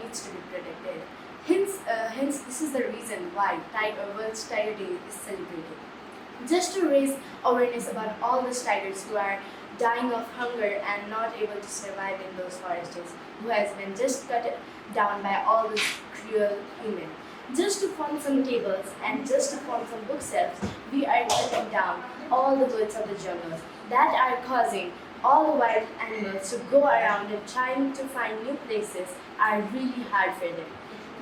needs to be protected. Hence, this is the reason why World Tiger Day is celebrated. Just to raise awareness about all those tigers who are dying of hunger and not able to survive in those forests, who has been just cut down by all these cruel humans. Just to form some tables and just to form some bookshelves, we are cutting down all the birds of the jungle that are causing all the wild animals to go around and trying to find new places are really hard for them.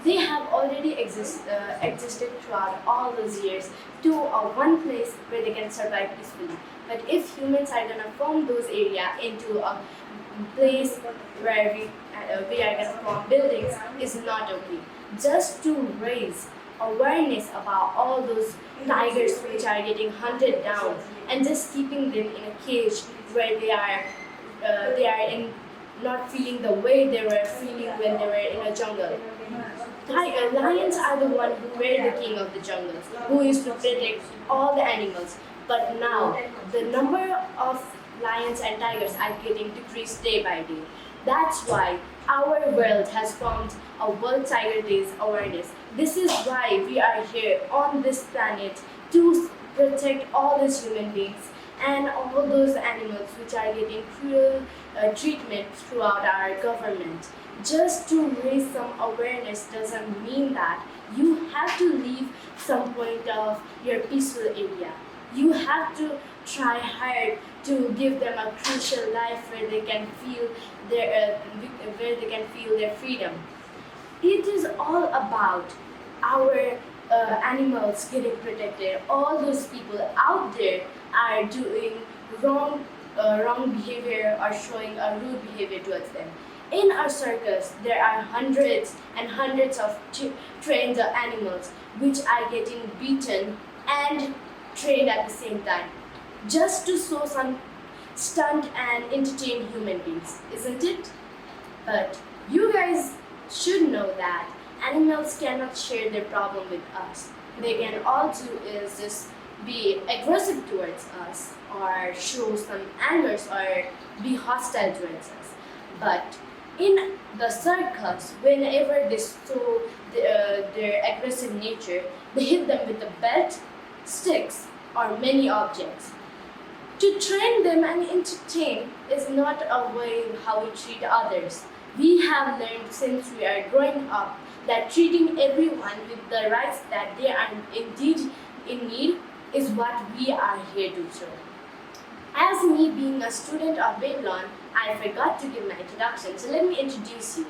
They have already existed throughout all those years to one place where they can survive peacefully. But if humans are gonna form those area into a place where we are gonna form buildings is not okay. Just to raise awareness about all those tigers which are getting hunted down and just keeping them in a cage where they are in not feeling the way they were feeling when they were in a jungle. Lions are the one who were the king of the jungle, who used to protect all the animals. But now, the number of lions and tigers are getting decreased day by day. That's why our world has formed a World Tiger Days awareness. This is why we are here on this planet to protect all these human beings and all those animals which are getting cruel treatment throughout our government. Just to raise some awareness doesn't mean that you have to leave some point of your peaceful area. You have to try hard to give them a crucial life where they can feel their freedom. It is all about our animals getting protected. All those people out there are doing wrong behavior or showing a rude behavior towards them. In our circus, there are hundreds and hundreds of trained animals which are getting beaten and trained at the same time, just to show some stunt and entertain human beings, isn't it? But you guys should know that animals cannot share their problem with us. They can all do is just be aggressive towards us or show some anger or be hostile towards us. But in the circus, whenever they show their aggressive nature, they hit them with a belt, sticks, or many objects. To train them and entertain is not a way how we treat others. We have learned since we are growing up that treating everyone with the rights that they are indeed in need is what we are here to show. As me being a student of Babylon, I forgot to give my introduction, so let me introduce you.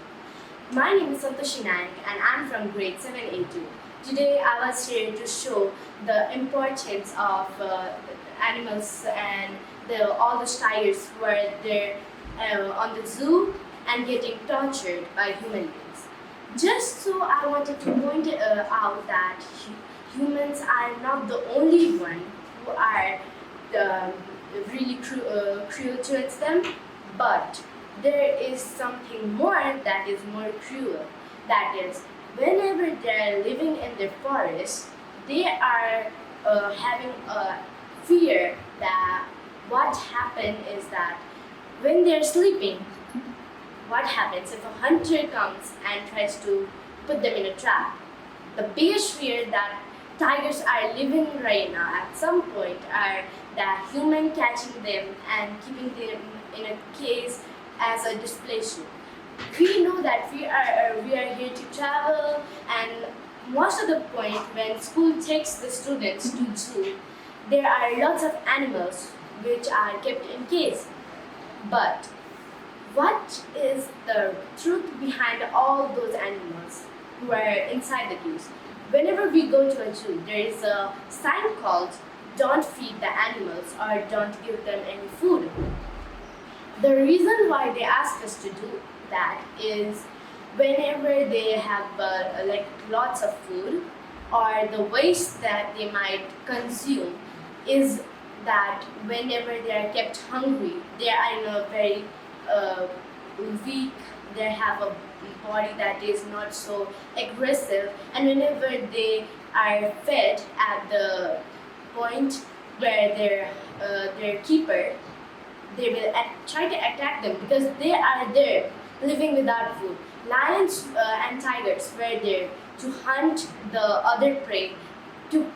My name is Santoshi Nayak and I'm from grade 7A2. Today I was here to show the importance of animals and all the tigers who are there on the zoo and getting tortured by human beings. Just so I wanted to point out that humans are not the only one who are really cruel towards them, but there is something more that is more cruel. That is, whenever they are living in the forest, they are having a fear that what happens is that when they are sleeping, what happens if a hunter comes and tries to put them in a trap? The biggest fear that tigers are living right now at some point are that human catching them and keeping them in a cage as a display show. We know that we are here to travel, and most of the point when school takes the students to zoo, there are lots of animals which are kept in cage. But what is the truth behind all those animals who are inside the cage? Whenever we go to a zoo, there is a sign called "Don't feed the animals" or "Don't give them any food." The reason why they ask us to do that is whenever they have lots of food or the waste that they might consume is that whenever they are kept hungry, they are in a very weak, they have a body that is not so aggressive, and whenever they are fed at the point where their keeper, they will try to attack them because they are there living without food. Lions and tigers were there to hunt the other prey to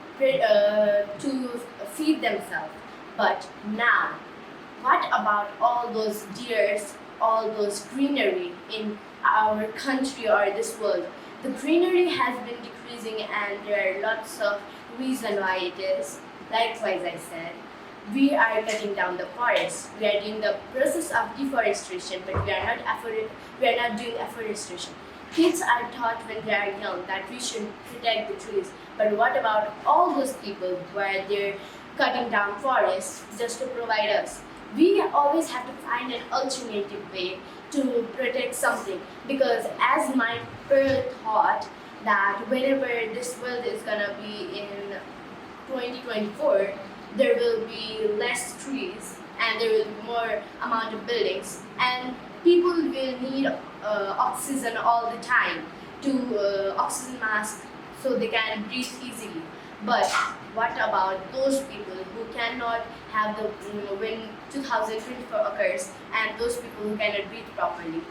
feed themselves. But now, what about all those deers, all those greenery in our country or this world? The greenery has been decreasing, and there are lots of reason why it is. Likewise, I said, we are cutting down the forest. We are doing the process of deforestation, but we are not doing afforestation. Kids are taught when they are young that we should protect the trees. But what about all those people where they're cutting down forests just to provide us? We always have to find an alternative way to protect something, because as my pearl thought that whenever this world is gonna be in 2024, there will be less trees and there will be more amount of buildings, and people will need oxygen all the time to oxygen mask so they can breathe easily. But what about those people who cannot have the when 2024 occurs, and those people who cannot breathe properly?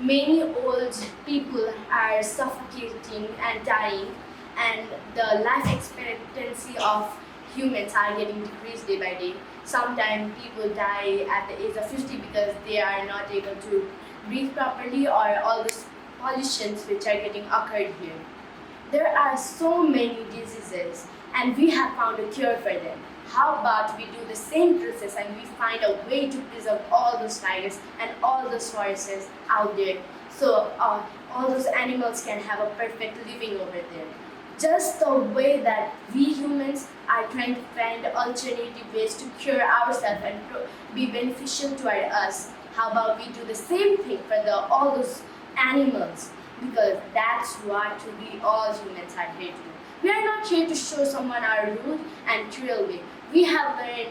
Many old people are suffocating and dying, and the life expectancy of humans are getting decreased day by day. Sometimes people die at the age of 50 because they are not able to breathe properly, or all the pollutions which are getting occurred here. There are so many diseases, and we have found a cure for them. How about we do the same process and we find a way to preserve all those tigers and all those forests out there, so all those animals can have a perfect living over there. Just the way that we humans are trying to find alternative ways to cure ourselves and be beneficial toward us. How about we do the same thing for all those animals? Because that's what we all humans are here to do. We are not here to show someone our rude and cruel way. We have learned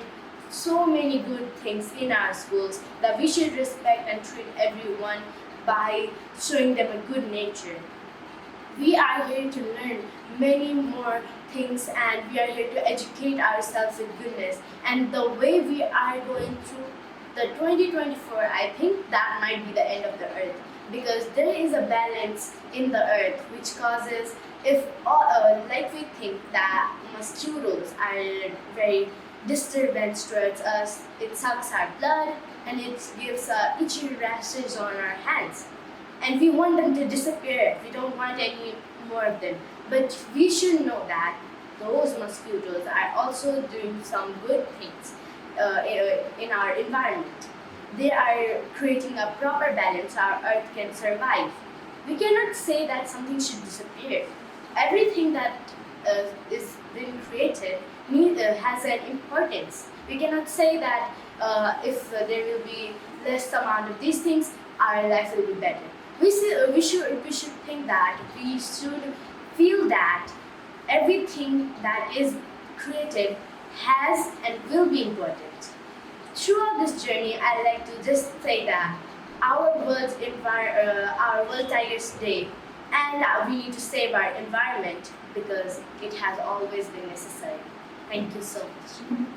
so many good things in our schools that we should respect and treat everyone by showing them a good nature. We are here to learn many more things, and we are here to educate ourselves with goodness. And the way we are going through the 2024, I think that might be the end of the earth, because there is a balance in the earth which causes, if like we think that mosquitoes are very disturbance towards us, it sucks our blood and it gives itchy rashes on our hands, and we want them to disappear. We don't want any more of them. But we should know that those mosquitoes are also doing some good things in our environment. They are creating a proper balance so our earth can survive. We cannot say that something should disappear. Everything that is being created has an importance. We cannot say that if there will be less amount of these things, our life will be better. We should think that we should feel that everything that is created has and will be important. Throughout this journey, I like to just say that our World Tigers Day, and we need to save our environment because it has always been necessary. Thank you so much.